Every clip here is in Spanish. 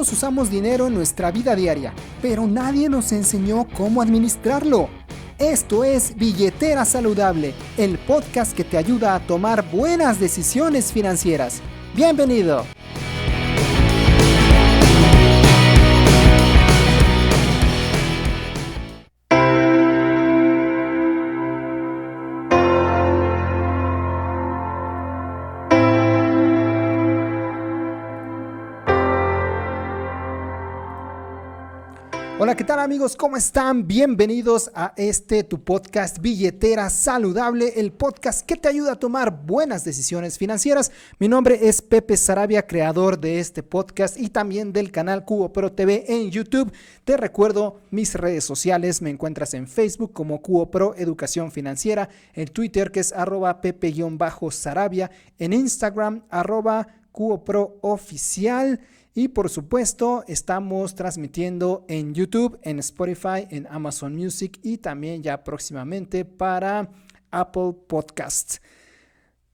Todos usamos dinero en nuestra vida diaria, pero nadie nos enseñó cómo administrarlo. Esto es Billetera Saludable, el podcast que te ayuda a tomar buenas decisiones financieras. ¡Bienvenido! Hola, ¿qué tal amigos? ¿Cómo están? Bienvenidos a tu podcast Billetera Saludable, el podcast que te ayuda a tomar buenas decisiones financieras. Mi nombre es Pepe Sarabia, creador de este podcast y también del canal Cubo Pro TV en YouTube. Te recuerdo mis redes sociales, me encuentras en Facebook como Cubo Pro Educación Financiera, en Twitter que es @Pepe_Sarabia, en Instagram @Cubo Pro Oficial. Y por supuesto, estamos transmitiendo en YouTube, en Spotify, en Amazon Music y también ya próximamente para Apple Podcasts.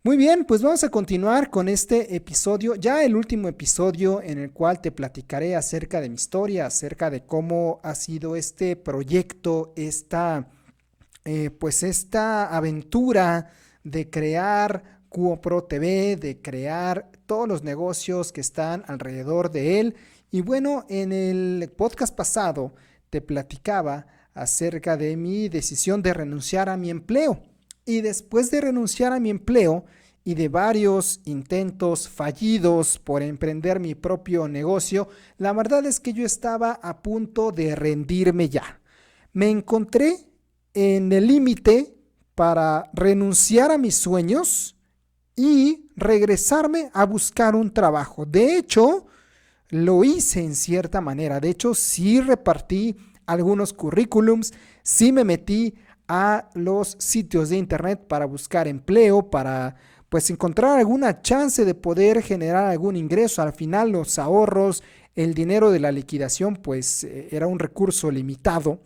Muy bien, pues vamos a continuar con este episodio, ya el último episodio en el cual te platicaré acerca de mi historia, acerca de cómo ha sido este proyecto, esta aventura de crear Cubo Pro TV, de crear todos los negocios que están alrededor de él. Y bueno, en el podcast pasado te platicaba acerca de mi decisión de renunciar a mi empleo. Y después de renunciar a mi empleo y de varios intentos fallidos por emprender mi propio negocio, la verdad es que yo estaba a punto de rendirme ya. Me encontré en el límite para renunciar a mis sueños y regresarme a buscar un trabajo. De hecho, lo hice en cierta manera. De hecho, sí repartí algunos currículums, sí me metí a los sitios de internet para buscar empleo, para encontrar alguna chance de poder generar algún ingreso. Al final, los ahorros, el dinero de la liquidación, era un recurso limitado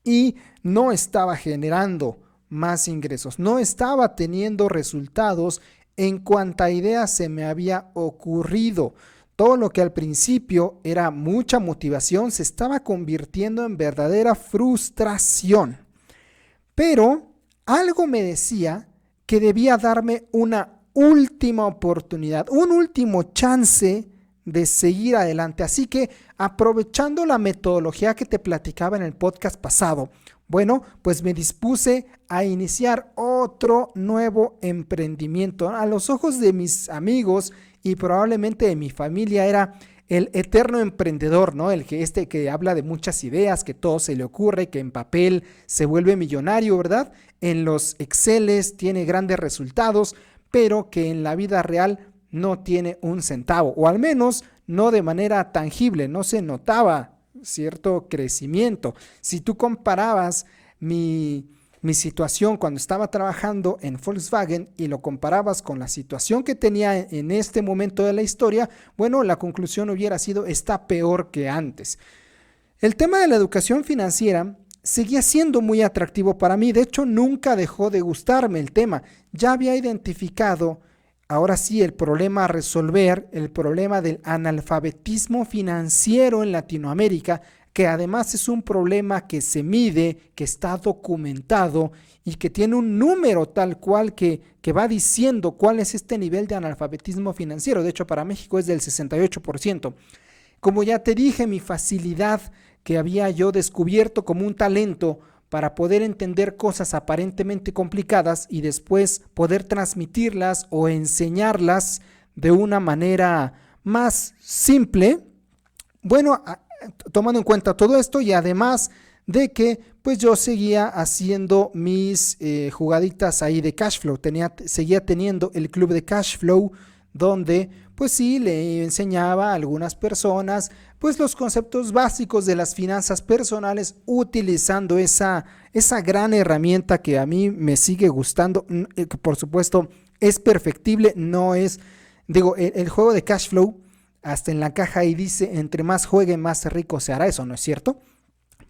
y no estaba generando más ingresos. No estaba teniendo resultados en cuanta idea se me había ocurrido. Todo lo que al principio era mucha motivación se estaba convirtiendo en verdadera frustración. Pero algo me decía que debía darme una última oportunidad, un último chance de seguir adelante. Así que aprovechando la metodología que te platicaba en el podcast pasado, pues me dispuse a iniciar otro nuevo emprendimiento. A los ojos de mis amigos y probablemente de mi familia era el eterno emprendedor, ¿no? El que habla de muchas ideas, que todo se le ocurre, que en papel se vuelve millonario, ¿verdad? En los Exceles tiene grandes resultados, pero que en la vida real no tiene un centavo, o al menos no de manera tangible, no se notaba cierto crecimiento. Si tú comparabas mi situación cuando estaba trabajando en Volkswagen y lo comparabas con la situación que tenía en este momento de la historia, la conclusión hubiera sido: está peor que antes. El tema de la educación financiera seguía siendo muy atractivo para mí. De hecho, nunca dejó de gustarme el tema. Ya había identificado ahora sí el problema a resolver, el problema del analfabetismo financiero en Latinoamérica, que además es un problema que se mide, que está documentado y que tiene un número tal cual que va diciendo cuál es este nivel de analfabetismo financiero. De hecho, para México es del 68%. Como ya te dije, mi facilidad que había yo descubierto como un talento para poder entender cosas aparentemente complicadas y después poder transmitirlas o enseñarlas de una manera más simple. Tomando en cuenta todo esto y además de que yo seguía haciendo mis jugaditas ahí de cash flow, seguía teniendo el club de cash flow donde sí le enseñaba a algunas personas los conceptos básicos de las finanzas personales utilizando esa gran herramienta que a mí me sigue gustando, que por supuesto es perfectible, no es, el juego de cash flow, hasta en la caja ahí dice: entre más juegue, más rico se hará. Eso no es cierto,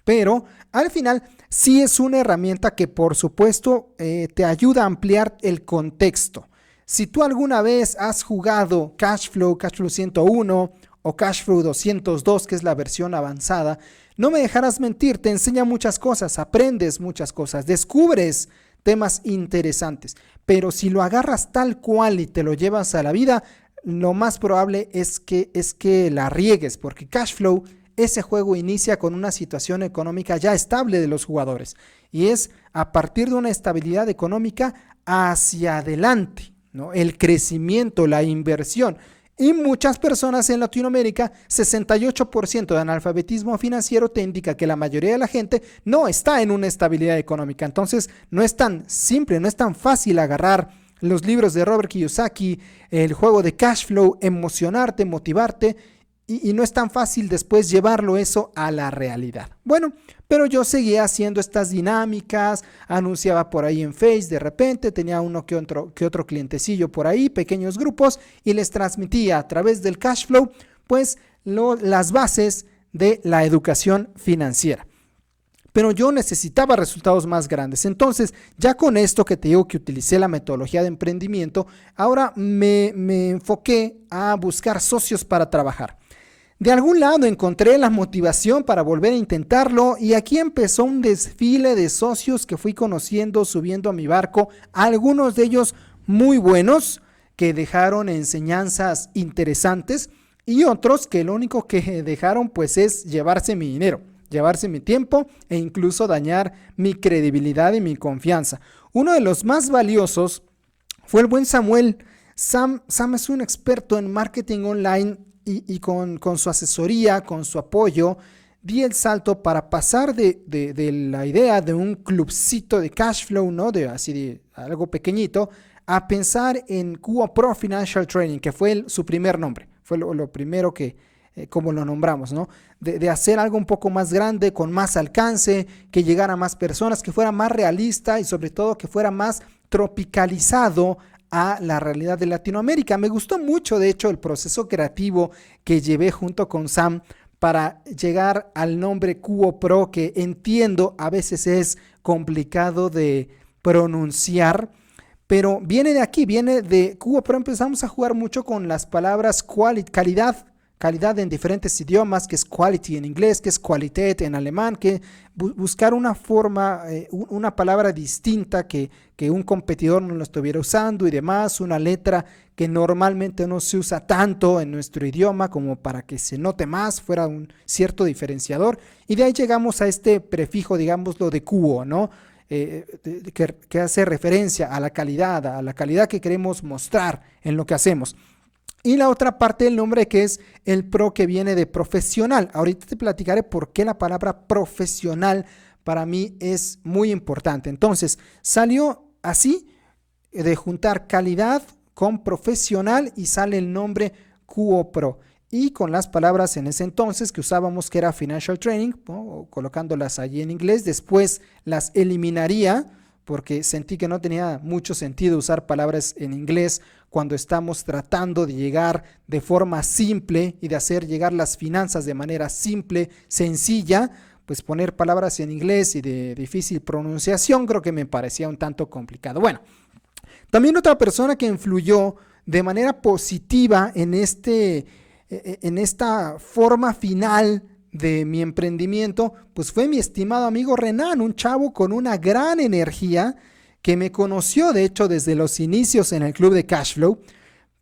pero al final sí es una herramienta que por supuesto te ayuda a ampliar el contexto. Si tú alguna vez has jugado Cash Flow 101 o Cashflow 202, que es la versión avanzada, no me dejarás mentir, te enseña muchas cosas, aprendes muchas cosas, descubres temas interesantes, pero si lo agarras tal cual y te lo llevas a la vida, lo más probable es que la riegues, porque Cashflow, ese juego inicia con una situación económica ya estable de los jugadores y es a partir de una estabilidad económica hacia adelante, ¿no? El crecimiento, la inversión. Y muchas personas en Latinoamérica, 68% de analfabetismo financiero te indica que la mayoría de la gente no está en una estabilidad económica. Entonces, no es tan simple, no es tan fácil agarrar los libros de Robert Kiyosaki, el juego de Cashflow, emocionarte, motivarte, y no es tan fácil después llevarlo eso a la realidad. Bueno, pero yo seguía haciendo estas dinámicas, anunciaba por ahí en Face, de repente tenía uno que otro clientecillo por ahí, pequeños grupos, y les transmitía a través del Cashflow, pues las bases de la educación financiera. Pero yo necesitaba resultados más grandes. Entonces, ya con esto que te digo que utilicé la metodología de emprendimiento, ahora me enfoqué a buscar socios para trabajar. De algún lado encontré la motivación para volver a intentarlo y aquí empezó un desfile de socios que fui conociendo, subiendo a mi barco, algunos de ellos muy buenos, que dejaron enseñanzas interesantes y otros que lo único que dejaron pues es llevarse mi dinero, llevarse mi tiempo e incluso dañar mi credibilidad y mi confianza. Uno de los más valiosos fue el buen Samuel. Sam es un experto en marketing online y con su asesoría, con su apoyo, di el salto para pasar de la idea de un clubcito de Cashflow, ¿no? Así de algo pequeñito, a pensar en Cuo Pro Financial Training, que fue su primer nombre, fue lo primero que, como lo nombramos, ¿no? De hacer algo un poco más grande, con más alcance, que llegara a más personas, que fuera más realista y sobre todo que fuera más tropicalizado a la realidad de Latinoamérica. Me gustó mucho, de hecho, el proceso creativo que llevé junto con Sam para llegar al nombre Cuo Pro, que entiendo a veces es complicado de pronunciar, pero viene de aquí, viene de Cuo Pro. Empezamos a jugar mucho con las palabras calidad en diferentes idiomas, que es quality en inglés, que es Qualität en alemán, que buscar una forma, una palabra distinta que un competidor no lo estuviera usando y demás, una letra que normalmente no se usa tanto en nuestro idioma como para que se note más, fuera un cierto diferenciador, y de ahí llegamos a este prefijo, digámoslo, de Cuo, ¿no? Que hace referencia a la calidad que queremos mostrar en lo que hacemos. Y la otra parte del nombre, que es el pro, que viene de profesional. Ahorita te platicaré por qué la palabra profesional para mí es muy importante. Entonces, salió así, de juntar calidad con profesional, y sale el nombre Cuo Pro. Y con las palabras en ese entonces que usábamos, que era Financial Training, ¿no? Colocándolas allí en inglés, después las eliminaría porque sentí que no tenía mucho sentido usar palabras en inglés cuando estamos tratando de llegar de forma simple y de hacer llegar las finanzas de manera simple, sencilla. Pues poner palabras en inglés y de difícil pronunciación creo que me parecía un tanto complicado. Bueno, también otra persona que influyó de manera positiva en esta forma final de mi emprendimiento, pues fue mi estimado amigo Renan, un chavo con una gran energía que me conoció, de hecho, desde los inicios en el club de Cashflow,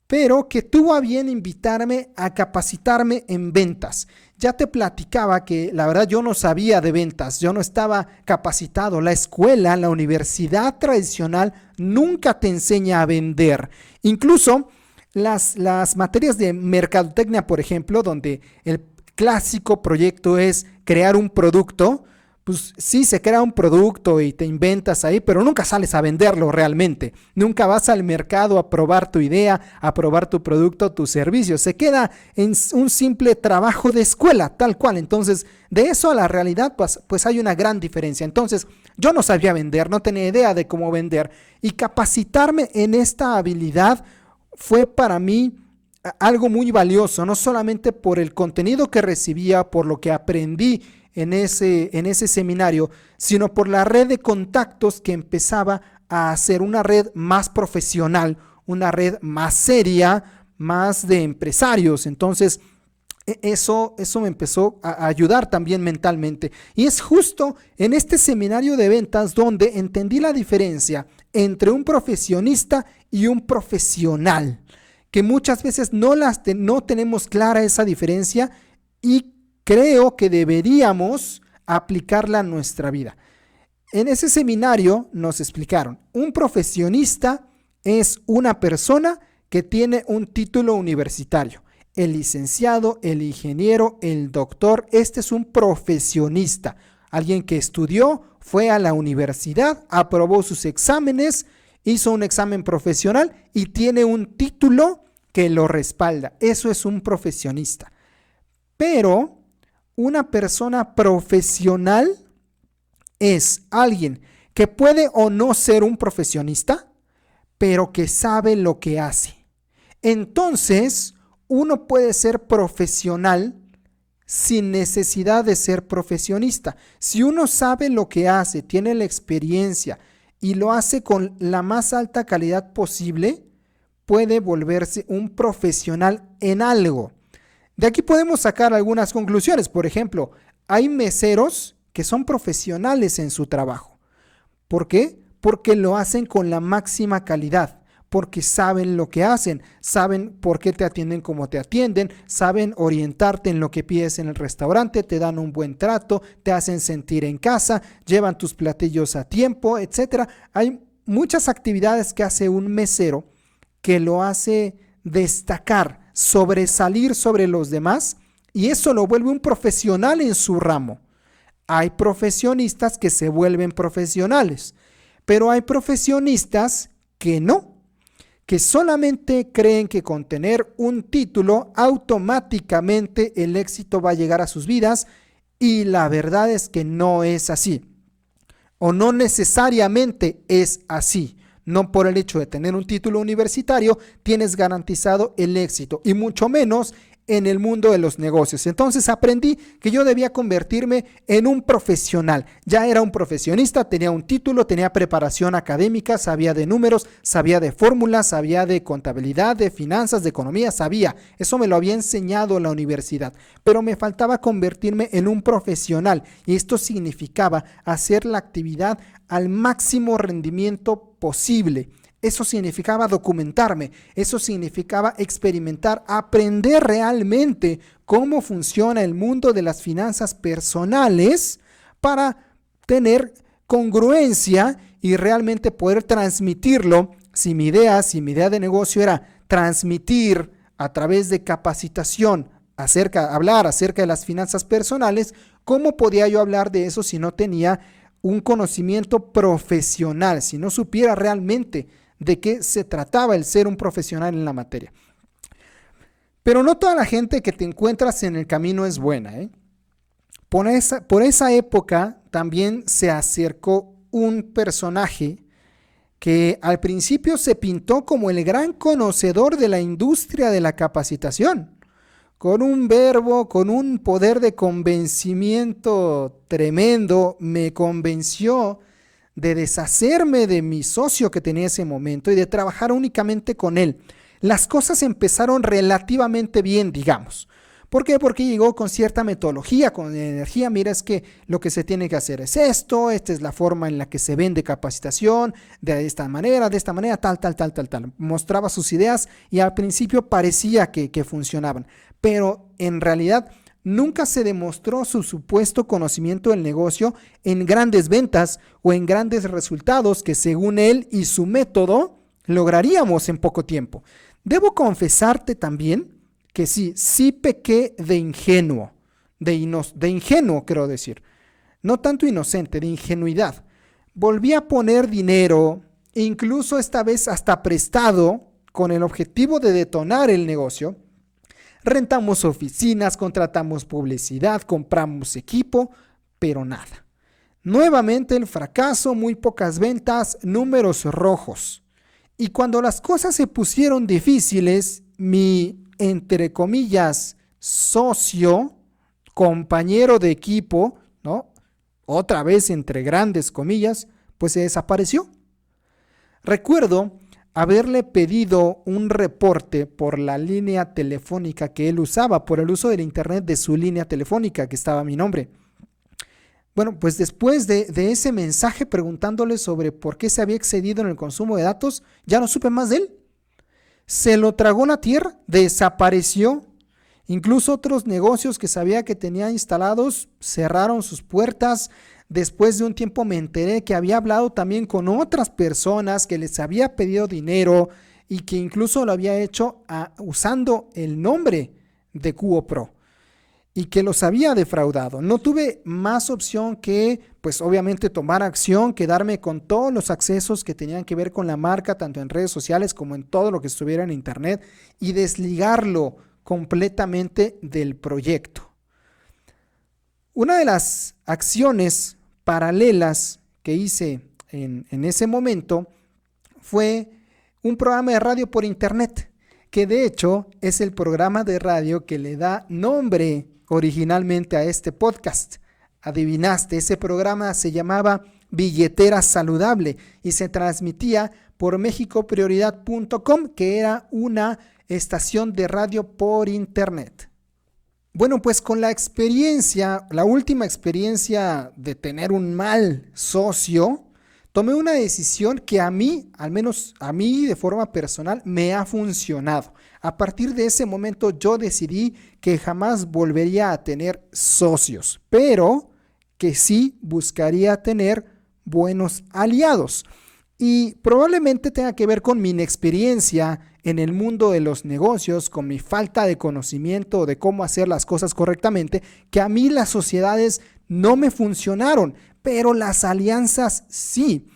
pero que tuvo a bien invitarme a capacitarme en ventas. Ya te platicaba que la verdad yo no sabía de ventas, yo no estaba capacitado. La escuela, la universidad tradicional nunca te enseña a vender. Incluso las materias de mercadotecnia, por ejemplo, donde el clásico proyecto es crear un producto, pues sí, se crea un producto y te inventas ahí, pero nunca sales a venderlo realmente. Nunca vas al mercado a probar tu idea, a probar tu producto, tu servicio. Se queda en un simple trabajo de escuela, tal cual. Entonces, de eso a la realidad, pues hay una gran diferencia. Entonces, yo no sabía vender, no tenía idea de cómo vender, y capacitarme en esta habilidad fue para mí algo muy valioso, no solamente por el contenido que recibía, por lo que aprendí en ese seminario, sino por la red de contactos que empezaba a hacer, una red más profesional, una red más seria, más de empresarios. Entonces, Eso me empezó a ayudar también mentalmente. Y es justo en este seminario de ventas donde entendí la diferencia entre un profesionista y un profesional, que muchas veces no tenemos clara esa diferencia y creo que deberíamos aplicarla a nuestra vida. En ese seminario nos explicaron, un profesionista es una persona que tiene un título universitario. El licenciado, el ingeniero, el doctor, este es un profesionista, alguien que estudió, fue a la universidad, aprobó sus exámenes, hizo un examen profesional y tiene un título que lo respalda. Eso es un profesionista. Pero una persona profesional es alguien que puede o no ser un profesionista, pero que sabe lo que hace. Entonces, uno puede ser profesional sin necesidad de ser profesionista. Si uno sabe lo que hace, tiene la experiencia y lo hace con la más alta calidad posible, puede volverse un profesional en algo. De aquí podemos sacar algunas conclusiones. Por ejemplo, hay meseros que son profesionales en su trabajo. ¿Por qué? Porque lo hacen con la máxima calidad, porque saben lo que hacen, saben por qué te atienden como te atienden, saben orientarte en lo que pides en el restaurante, te dan un buen trato, te hacen sentir en casa, llevan tus platillos a tiempo, etc. Hay muchas actividades que hace un mesero que lo hace destacar, sobresalir sobre los demás, y eso lo vuelve un profesional en su ramo. Hay profesionistas que se vuelven profesionales, pero hay profesionistas que no, que solamente creen que con tener un título automáticamente el éxito va a llegar a sus vidas, y la verdad es que no es así, o no necesariamente es así. No por el hecho de tener un título universitario tienes garantizado el éxito, y mucho menos en el mundo de los negocios. Entonces aprendí que yo debía convertirme en un profesional. Ya era un profesionista, tenía un título, tenía preparación académica, sabía de números, sabía de fórmulas, sabía de contabilidad, de finanzas, de economía, sabía. Eso me lo había enseñado la universidad, pero me faltaba convertirme en un profesional, y esto significaba hacer la actividad al máximo rendimiento posible. Eso significaba documentarme, eso significaba experimentar, aprender realmente cómo funciona el mundo de las finanzas personales para tener congruencia y realmente poder transmitirlo. Si mi idea de negocio era transmitir a través de capacitación, hablar acerca de las finanzas personales, ¿cómo podía yo hablar de eso si no tenía un conocimiento profesional, si no supiera realmente de qué se trataba el ser un profesional en la materia? Pero no toda la gente que te encuentras en el camino es buena, ¿eh? Por esa época también se acercó un personaje que al principio se pintó como el gran conocedor de la industria de la capacitación, con un verbo, con un poder de convencimiento tremendo. Me convenció de deshacerme de mi socio que tenía ese momento y de trabajar únicamente con él. Las cosas empezaron relativamente bien, digamos. ¿Por qué? Porque llegó con cierta metodología, con energía. Mira, es que lo que se tiene que hacer es esto, esta es la forma en la que se vende capacitación, de esta manera, tal. Mostraba sus ideas y al principio parecía que funcionaban, pero en realidad nunca se demostró su supuesto conocimiento del negocio en grandes ventas o en grandes resultados que según él y su método lograríamos en poco tiempo. Debo confesarte también que sí pequé de ingenuo, de ingenuo quiero decir, no tanto inocente, de ingenuidad. Volví a poner dinero, incluso esta vez hasta prestado, con el objetivo de detonar el negocio. Rentamos oficinas, contratamos publicidad, compramos equipo, pero nada. Nuevamente el fracaso, muy pocas ventas, números rojos. Y cuando las cosas se pusieron difíciles, mi, entre comillas, socio, compañero de equipo, ¿no? Otra vez entre grandes comillas, pues se desapareció. Recuerdo haberle pedido un reporte por la línea telefónica que él usaba, por el uso del internet de su línea telefónica que estaba a mi nombre. Bueno, pues después de ese mensaje preguntándole sobre por qué se había excedido en el consumo de datos, ya no supe más de él. Se lo tragó la tierra, desapareció. Incluso otros negocios que sabía que tenía instalados cerraron sus puertas. Después de un tiempo me enteré que había hablado también con otras personas, que les había pedido dinero y que incluso lo había hecho usando el nombre de Cubo Pro y que los había defraudado. No tuve más opción que, pues obviamente, tomar acción, quedarme con todos los accesos que tenían que ver con la marca, tanto en redes sociales como en todo lo que estuviera en internet, y desligarlo completamente del proyecto. Una de las acciones paralelas que hice en ese momento fue un programa de radio por internet, que de hecho es el programa de radio que le da nombre originalmente a este podcast. Adivinaste, ese programa se llamaba Billetera Saludable y se transmitía por mexicoprioridad.com, que era una estación de radio por internet. Bueno, pues con la experiencia, la última experiencia de tener un mal socio, tomé una decisión que a mí, al menos a mí de forma personal, me ha funcionado. A partir de ese momento yo decidí que jamás volvería a tener socios, pero que sí buscaría tener buenos aliados. Y probablemente tenga que ver con mi inexperiencia en el mundo de los negocios, con mi falta de conocimiento de cómo hacer las cosas correctamente, que a mí las sociedades no me funcionaron, pero las alianzas sí.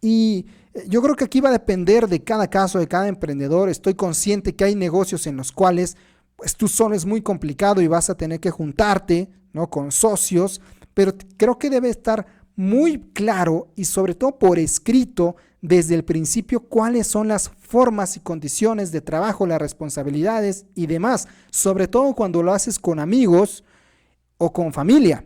Y yo creo que aquí va a depender de cada caso, de cada emprendedor. Estoy consciente que hay negocios en los cuales pues, tú solo es muy complicado y vas a tener que juntarte, ¿no?, con socios, pero creo que debe estar muy claro y sobre todo por escrito desde el principio cuáles son las formas y condiciones de trabajo, las responsabilidades y demás, sobre todo cuando lo haces con amigos o con familia.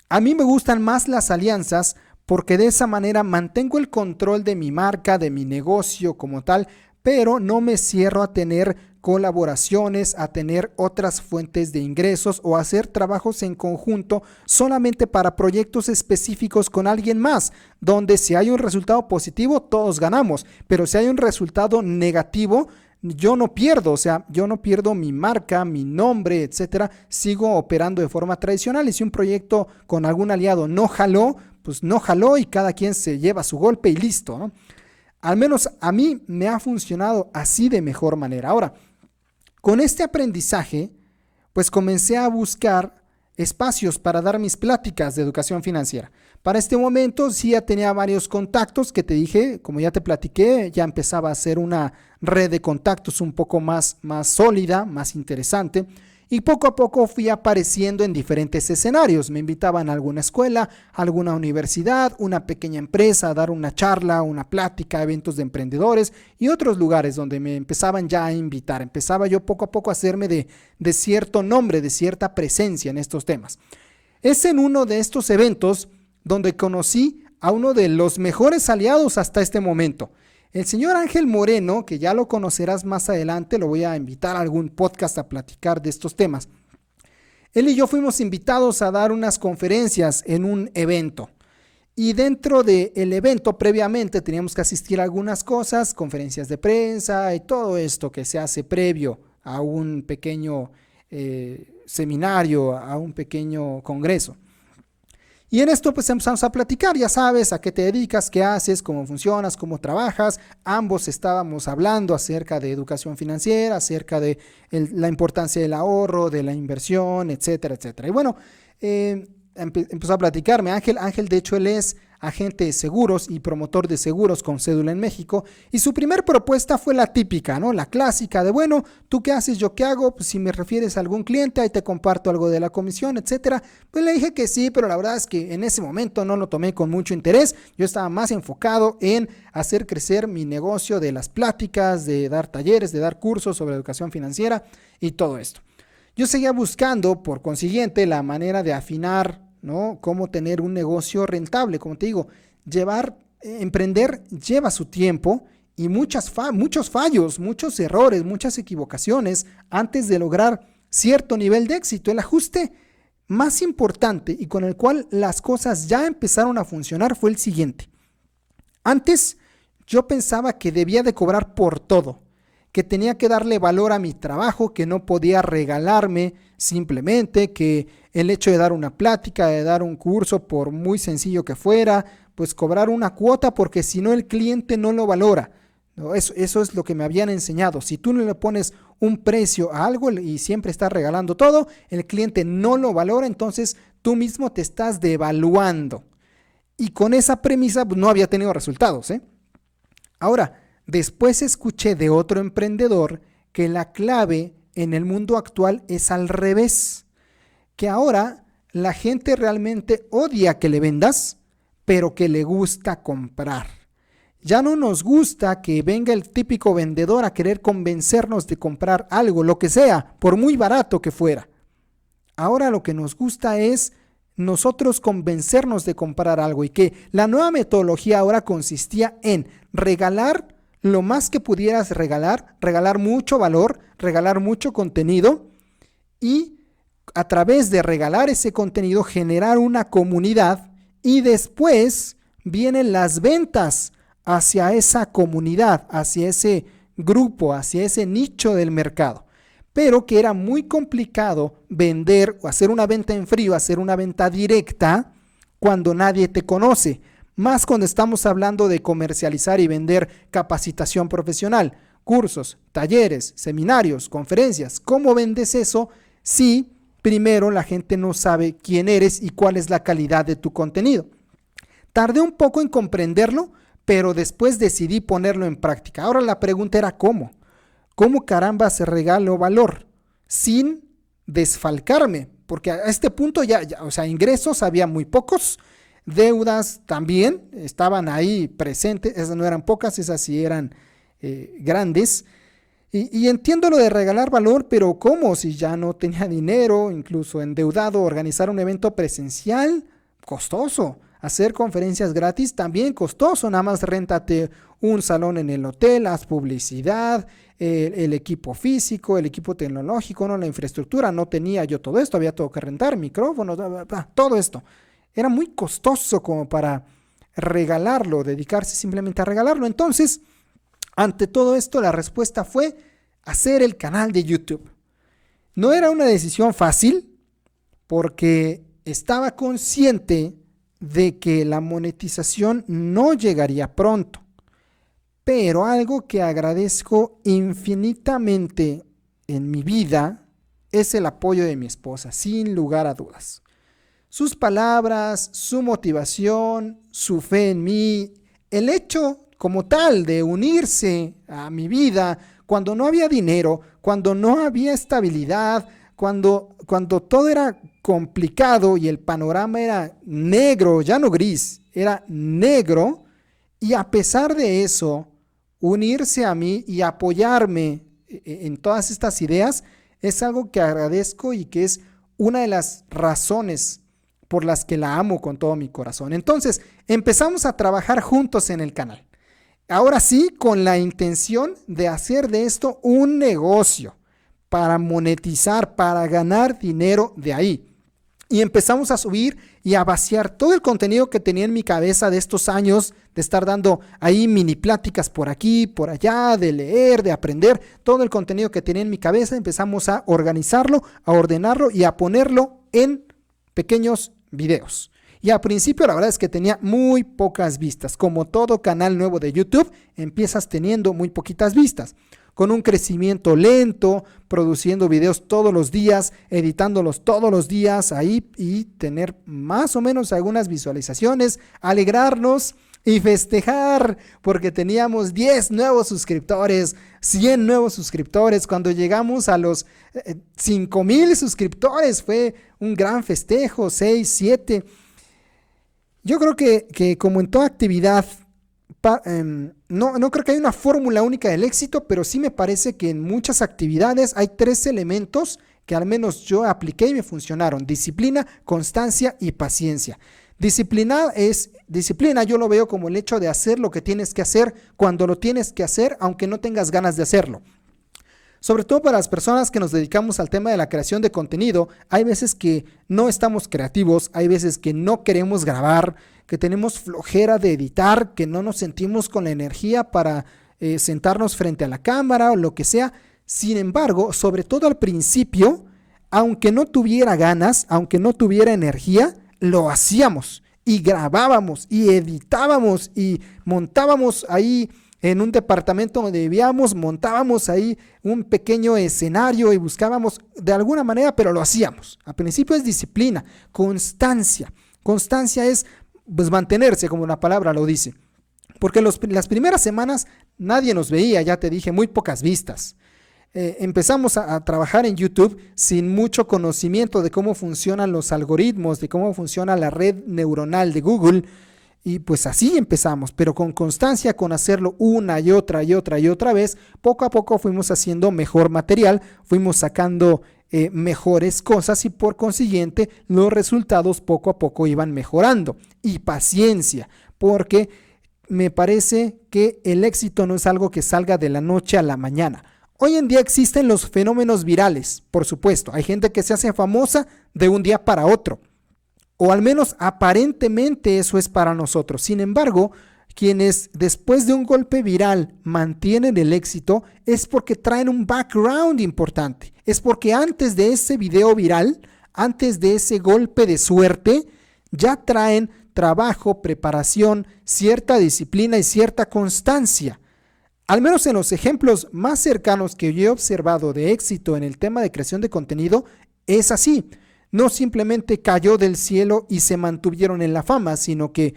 A mí me gustan más las alianzas porque de esa manera mantengo el control de mi marca, de mi negocio como tal, pero no me cierro a tener colaboraciones, a tener otras fuentes de ingresos o hacer trabajos en conjunto solamente para proyectos específicos con alguien más, donde si hay un resultado positivo todos ganamos, pero si hay un resultado negativo yo no pierdo, o sea, yo no pierdo mi marca, mi nombre, etcétera, sigo operando de forma tradicional y si un proyecto con algún aliado no jaló, pues no jaló y cada quien se lleva su golpe y listo, ¿no? Al menos a mí me ha funcionado así de mejor manera. Ahora, con este aprendizaje, pues comencé a buscar espacios para dar mis pláticas de educación financiera. Para este momento sí ya tenía varios contactos que te dije, como ya te platiqué, ya empezaba a hacer una red de contactos un poco más sólida, más interesante. Y poco a poco fui apareciendo en diferentes escenarios. Me invitaban a alguna escuela, a alguna universidad, una pequeña empresa, a dar una charla, una plática, eventos de emprendedores y otros lugares donde me empezaban ya a invitar. Empezaba yo poco a poco a hacerme de cierto nombre, de cierta presencia en estos temas. Es en uno de estos eventos donde conocí a uno de los mejores aliados hasta este momento. El señor Ángel Moreno, que ya lo conocerás más adelante, lo voy a invitar a algún podcast a platicar de estos temas. Él y yo fuimos invitados a dar unas conferencias en un evento. Y dentro del evento, previamente, teníamos que asistir a algunas cosas, conferencias de prensa y todo esto que se hace previo a un pequeño seminario, a un pequeño congreso. Y en esto pues empezamos a platicar, ya sabes, a qué te dedicas, qué haces, cómo funcionas, cómo trabajas. Ambos estábamos hablando acerca de educación financiera, acerca de la importancia del ahorro, de la inversión, etcétera, etcétera. Y bueno, empezó a platicarme Ángel, de hecho él es agente de seguros y promotor de seguros con cédula en México, y su primer propuesta fue la típica, ¿no? La clásica de, bueno, ¿tú qué haces? ¿Yo qué hago? Pues si me refieres a algún cliente, ahí te comparto algo de la comisión, etcétera. Pues le dije que sí, pero la verdad es que en ese momento no lo tomé con mucho interés. Yo estaba más enfocado en hacer crecer mi negocio de las pláticas, de dar talleres, de dar cursos sobre educación financiera y todo esto. Yo seguía buscando, por consiguiente, la manera de afinar, ¿no? Cómo tener un negocio rentable. Como te digo, emprender lleva su tiempo y muchos fallos, muchos errores, muchas equivocaciones antes de lograr cierto nivel de éxito. El ajuste más importante y con el cual las cosas ya empezaron a funcionar fue el siguiente. Antes yo pensaba que debía de cobrar por todo, que tenía que darle valor a mi trabajo, que no podía regalarme simplemente, que el hecho de dar una plática, de dar un curso, por muy sencillo que fuera, pues cobrar una cuota porque si no el cliente no lo valora. No, eso es lo que me habían enseñado. Si tú no le pones un precio a algo y siempre estás regalando todo, el cliente no lo valora, entonces tú mismo te estás devaluando. Y con esa premisa pues, no había tenido resultados, ¿eh? Ahora, después escuché de otro emprendedor que la clave en el mundo actual es al revés, que ahora la gente realmente odia que le vendas, pero que le gusta comprar. Ya no nos gusta que venga el típico vendedor a querer convencernos de comprar algo, lo que sea, por muy barato que fuera. Ahora lo que nos gusta es nosotros convencernos de comprar algo y que la nueva metodología ahora consistía en regalar lo más que pudieras regalar mucho valor, regalar mucho contenido y a través de regalar ese contenido generar una comunidad y después vienen las ventas hacia esa comunidad, hacia ese grupo, hacia ese nicho del mercado. Pero que era muy complicado vender o hacer una venta en frío, hacer una venta directa cuando nadie te conoce. Más cuando estamos hablando de comercializar y vender capacitación profesional, cursos, talleres, seminarios, conferencias. ¿Cómo vendes eso si primero la gente no sabe quién eres y cuál es la calidad de tu contenido? Tardé un poco en comprenderlo, pero después decidí ponerlo en práctica. Ahora la pregunta era ¿cómo? ¿Cómo caramba se regalo valor sin desfalcarme? Porque a este punto o sea, ingresos había muy pocos, deudas también estaban ahí presentes, esas no eran pocas, esas sí eran grandes. Y entiendo lo de regalar valor, pero ¿cómo? Si ya no tenía dinero, incluso endeudado, organizar un evento presencial, costoso. Hacer conferencias gratis también costoso, nada más réntate un salón en el hotel, haz publicidad, el equipo físico, el equipo tecnológico, no la infraestructura, no tenía yo todo esto, había todo que rentar, micrófonos, todo esto. Era muy costoso como para regalarlo, dedicarse simplemente a regalarlo. Entonces, ante todo esto, la respuesta fue hacer el canal de YouTube. No era una decisión fácil porque estaba consciente de que la monetización no llegaría pronto, pero algo que agradezco infinitamente en mi vida es el apoyo de mi esposa, sin lugar a dudas. Sus palabras, su motivación, su fe en mí, el hecho como tal de unirse a mi vida cuando no había dinero, cuando no había estabilidad, cuando todo era complicado y el panorama era negro, ya no gris, era negro, y a pesar de eso, unirse a mí y apoyarme en todas estas ideas es algo que agradezco y que es una de las razones por las que la amo con todo mi corazón. Entonces, empezamos a trabajar juntos en el canal. Ahora sí, con la intención de hacer de esto un negocio para monetizar, para ganar dinero de ahí. Y empezamos a subir y a vaciar todo el contenido que tenía en mi cabeza de estos años de estar dando ahí mini pláticas por aquí, por allá, de leer, de aprender. Todo el contenido que tenía en mi cabeza empezamos a organizarlo, a ordenarlo y a ponerlo en pequeños videos. Y al principio la verdad es que tenía muy pocas vistas. Como todo canal nuevo de YouTube, empiezas teniendo muy poquitas vistas. Con un crecimiento lento, produciendo videos todos los días, editándolos todos los días ahí y tener más o menos algunas visualizaciones, alegrarnos y festejar porque teníamos 10 nuevos suscriptores, 100 nuevos suscriptores. Cuando llegamos a los 5,000 suscriptores fue un gran festejo, 6, 7. Yo creo que como en toda actividad, no creo que haya una fórmula única del éxito, pero sí me parece que en muchas actividades hay 3 elementos que al menos yo apliqué y me funcionaron: disciplina, constancia y paciencia. Disciplina, yo lo veo como el hecho de hacer lo que tienes que hacer cuando lo tienes que hacer, aunque no tengas ganas de hacerlo. Sobre todo para las personas que nos dedicamos al tema de la creación de contenido, hay veces que no estamos creativos, hay veces que no queremos grabar, que tenemos flojera de editar, que no nos sentimos con la energía para sentarnos frente a la cámara o lo que sea. Sin embargo, sobre todo al principio, aunque no tuviera ganas, aunque no tuviera energía, lo hacíamos y grabábamos y editábamos y montábamos ahí en un departamento donde vivíamos, montábamos ahí un pequeño escenario y buscábamos de alguna manera, pero lo hacíamos. Al principio es disciplina, constancia. Constancia es pues mantenerse, como la palabra lo dice. Porque las primeras semanas nadie nos veía, ya te dije, muy pocas vistas. Empezamos a trabajar en YouTube sin mucho conocimiento de cómo funcionan los algoritmos, de cómo funciona la red neuronal de Google. Y pues así empezamos, pero con constancia, con hacerlo una y otra y otra y otra vez, poco a poco fuimos haciendo mejor material, fuimos sacando mejores cosas y por consiguiente los resultados poco a poco iban mejorando. Y paciencia, porque me parece que el éxito no es algo que salga de la noche a la mañana. Hoy en día existen los fenómenos virales, por supuesto. Hay gente que se hace famosa de un día para otro. O al menos aparentemente eso es para nosotros. Sin embargo, quienes después de un golpe viral mantienen el éxito es porque traen un background importante. Es porque antes de ese video viral, antes de ese golpe de suerte, ya traen trabajo, preparación, cierta disciplina y cierta constancia. Al menos en los ejemplos más cercanos que yo he observado de éxito en el tema de creación de contenido, es así. No simplemente cayó del cielo y se mantuvieron en la fama, sino que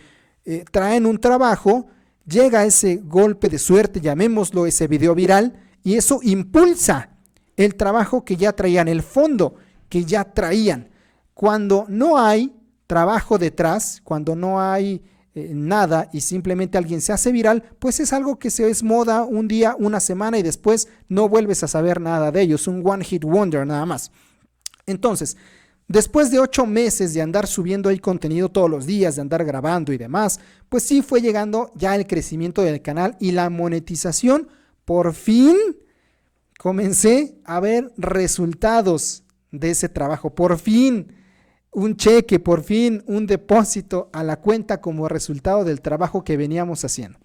traen un trabajo, llega ese golpe de suerte, llamémoslo ese video viral, y eso impulsa el trabajo que ya traían, el fondo que ya traían. Cuando no hay trabajo detrás, cuando no hay nada y simplemente alguien se hace viral, pues es algo que se es moda un día, una semana y después no vuelves a saber nada de ello. Es un one hit wonder nada más. Entonces, después de 8 meses de andar subiendo ahí contenido todos los días, de andar grabando y demás, pues sí fue llegando ya el crecimiento del canal y la monetización. Por fin comencé a ver resultados de ese trabajo. Por fin un cheque, por fin un depósito a la cuenta como resultado del trabajo que veníamos haciendo.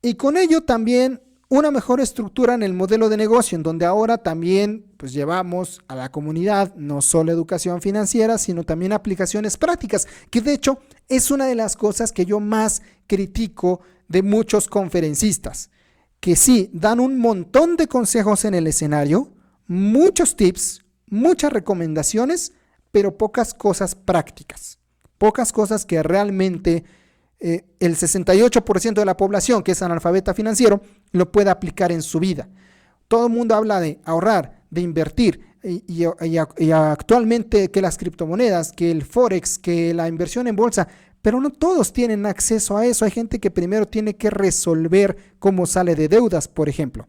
Y con ello también una mejor estructura en el modelo de negocio, en donde ahora también pues llevamos a la comunidad no solo educación financiera, sino también aplicaciones prácticas, que de hecho es una de las cosas que yo más critico de muchos conferencistas, que sí, dan un montón de consejos en el escenario, muchos tips, muchas recomendaciones, pero pocas cosas prácticas, pocas cosas que realmente el 68% de la población que es analfabeta financiero lo puede aplicar en su vida. Todo el mundo habla de ahorrar, de invertir y actualmente que las criptomonedas, que el forex, que la inversión en bolsa, pero no todos tienen acceso a eso. Hay gente que primero tiene que resolver cómo sale de deudas, por ejemplo.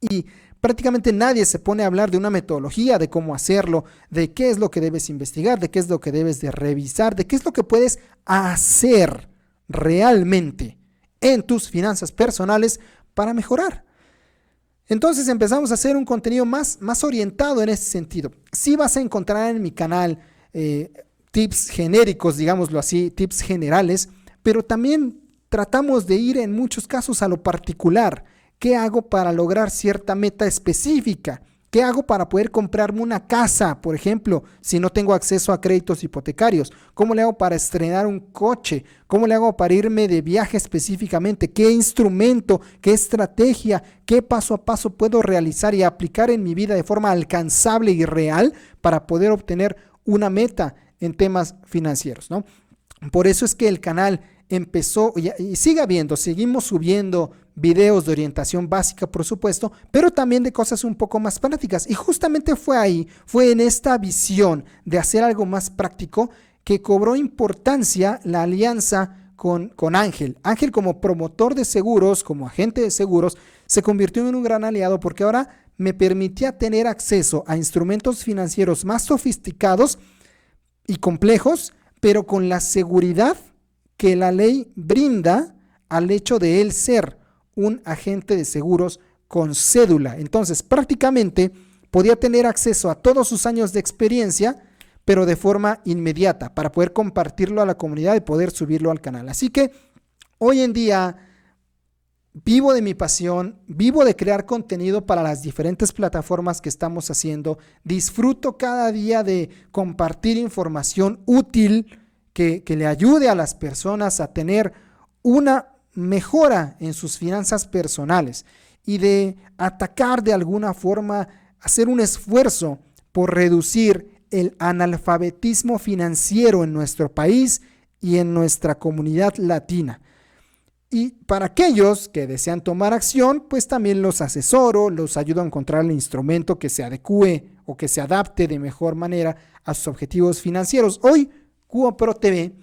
Y prácticamente nadie se pone a hablar de una metodología, de cómo hacerlo, de qué es lo que debes investigar, de qué es lo que debes de revisar, de qué es lo que puedes hacer realmente en tus finanzas personales para mejorar. Entonces empezamos a hacer un contenido más orientado en ese sentido. Sí vas a encontrar en mi canal tips genéricos, digámoslo así, tips generales, pero también tratamos de ir en muchos casos a lo particular. ¿Qué hago para lograr cierta meta específica? ¿Qué hago para poder comprarme una casa, por ejemplo, si no tengo acceso a créditos hipotecarios? ¿Cómo le hago para estrenar un coche? ¿Cómo le hago para irme de viaje específicamente? ¿Qué instrumento, qué estrategia, qué paso a paso puedo realizar y aplicar en mi vida de forma alcanzable y real para poder obtener una meta en temas financieros, ¿no? Por eso es que el canal empezó y sigue habiendo, seguimos subiendo videos de orientación básica, por supuesto, pero también de cosas un poco más prácticas. Y justamente fue en esta visión de hacer algo más práctico que cobró importancia la alianza con Ángel. Ángel, como promotor de seguros, como agente de seguros, se convirtió en un gran aliado porque ahora me permitía tener acceso a instrumentos financieros más sofisticados y complejos, pero con la seguridad que la ley brinda al hecho de él ser un agente de seguros con cédula. Entonces, prácticamente podía tener acceso a todos sus años de experiencia, pero de forma inmediata, para poder compartirlo a la comunidad y poder subirlo al canal. Así que hoy en día vivo de mi pasión, vivo de crear contenido para las diferentes plataformas que estamos haciendo. Disfruto cada día de compartir información útil que le ayude a las personas a tener una mejora en sus finanzas personales y de atacar de alguna forma, hacer un esfuerzo por reducir el analfabetismo financiero en nuestro país y en nuestra comunidad latina. Y para aquellos que desean tomar acción, pues también los asesoro, los ayudo a encontrar el instrumento que se adecue o que se adapte de mejor manera a sus objetivos financieros. Hoy, Cubo Pro TV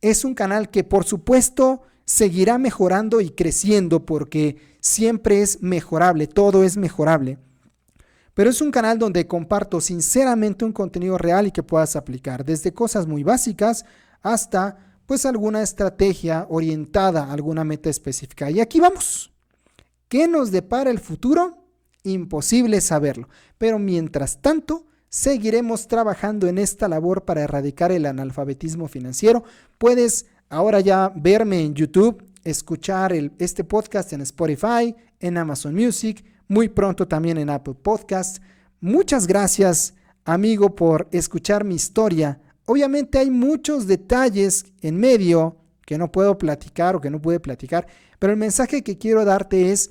es un canal que por supuesto seguirá mejorando y creciendo porque siempre es mejorable, todo es mejorable. Pero es un canal donde comparto sinceramente un contenido real y que puedas aplicar, desde cosas muy básicas hasta pues alguna estrategia orientada a alguna meta específica. Y aquí vamos. ¿Qué nos depara el futuro? Imposible saberlo. Pero mientras tanto, seguiremos trabajando en esta labor para erradicar el analfabetismo financiero. Puedes ahora ya verme en YouTube, escuchar este podcast en Spotify, en Amazon Music, muy pronto también en Apple Podcasts. Muchas gracias, amigo, por escuchar mi historia. Obviamente hay muchos detalles en medio que no puedo platicar o que no pude platicar, pero el mensaje que quiero darte es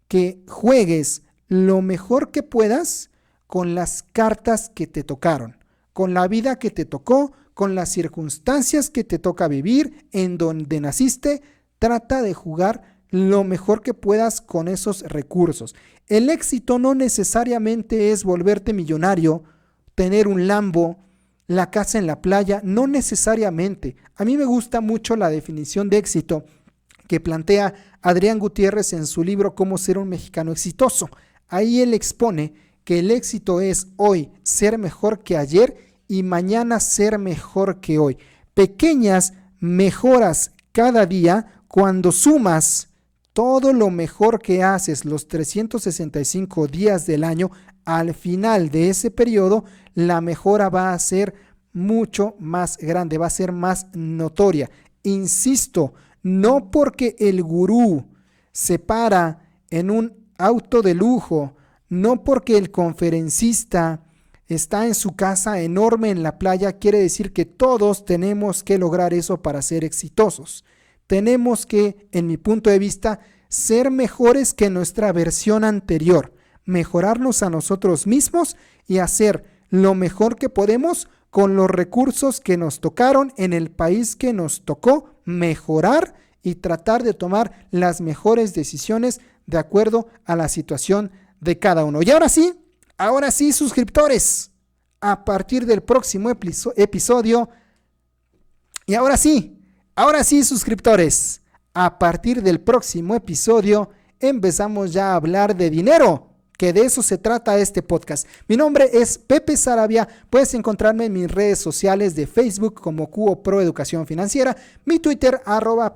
que juegues lo mejor que puedas con las cartas que te tocaron, con la vida que te tocó, con las circunstancias que te toca vivir, en donde naciste. Trata de jugar lo mejor que puedas con esos recursos. El éxito no necesariamente es volverte millonario, tener un Lambo, la casa en la playa, no necesariamente. A mí me gusta mucho la definición de éxito que plantea Adrián Gutiérrez en su libro Cómo ser un mexicano exitoso. Ahí él expone que el éxito es hoy ser mejor que ayer y mañana ser mejor que hoy. Pequeñas mejoras cada día cuando sumas todo lo mejor que haces los 365 días del año. Al final de ese periodo, la mejora va a ser mucho más grande, va a ser más notoria. Insisto, no porque el gurú se para en un auto de lujo, no porque el conferencista está en su casa enorme en la playa, quiere decir que todos tenemos que lograr eso para ser exitosos. Tenemos que, en mi punto de vista, ser mejores que nuestra versión anterior, mejorarnos a nosotros mismos y hacer lo mejor que podemos con los recursos que nos tocaron en el país que nos tocó, mejorar y tratar de tomar las mejores decisiones de acuerdo a la situación de cada uno. Y ahora sí, suscriptores, a partir del próximo episodio, y ahora sí, suscriptores, a partir del próximo episodio empezamos ya a hablar de dinero, que de eso se trata este podcast. Mi nombre es Pepe Sarabia, puedes encontrarme en mis redes sociales de Facebook como Cubo Pro Educación Financiera, mi Twitter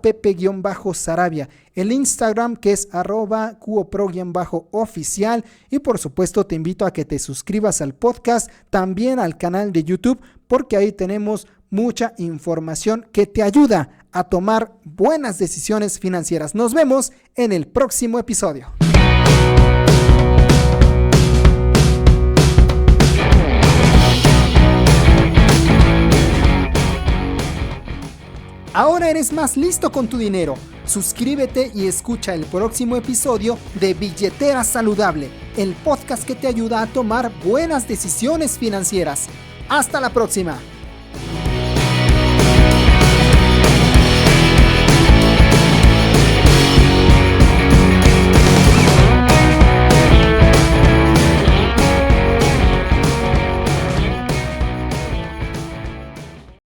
@pepe_sarabia, el Instagram que es @cubopro_oficial y por supuesto te invito a que te suscribas al podcast, también al canal de YouTube, porque ahí tenemos mucha información que te ayuda a tomar buenas decisiones financieras. Nos vemos en el próximo episodio. Ahora eres más listo con tu dinero. Suscríbete y escucha el próximo episodio de Billetera Saludable, el podcast que te ayuda a tomar buenas decisiones financieras. ¡Hasta la próxima!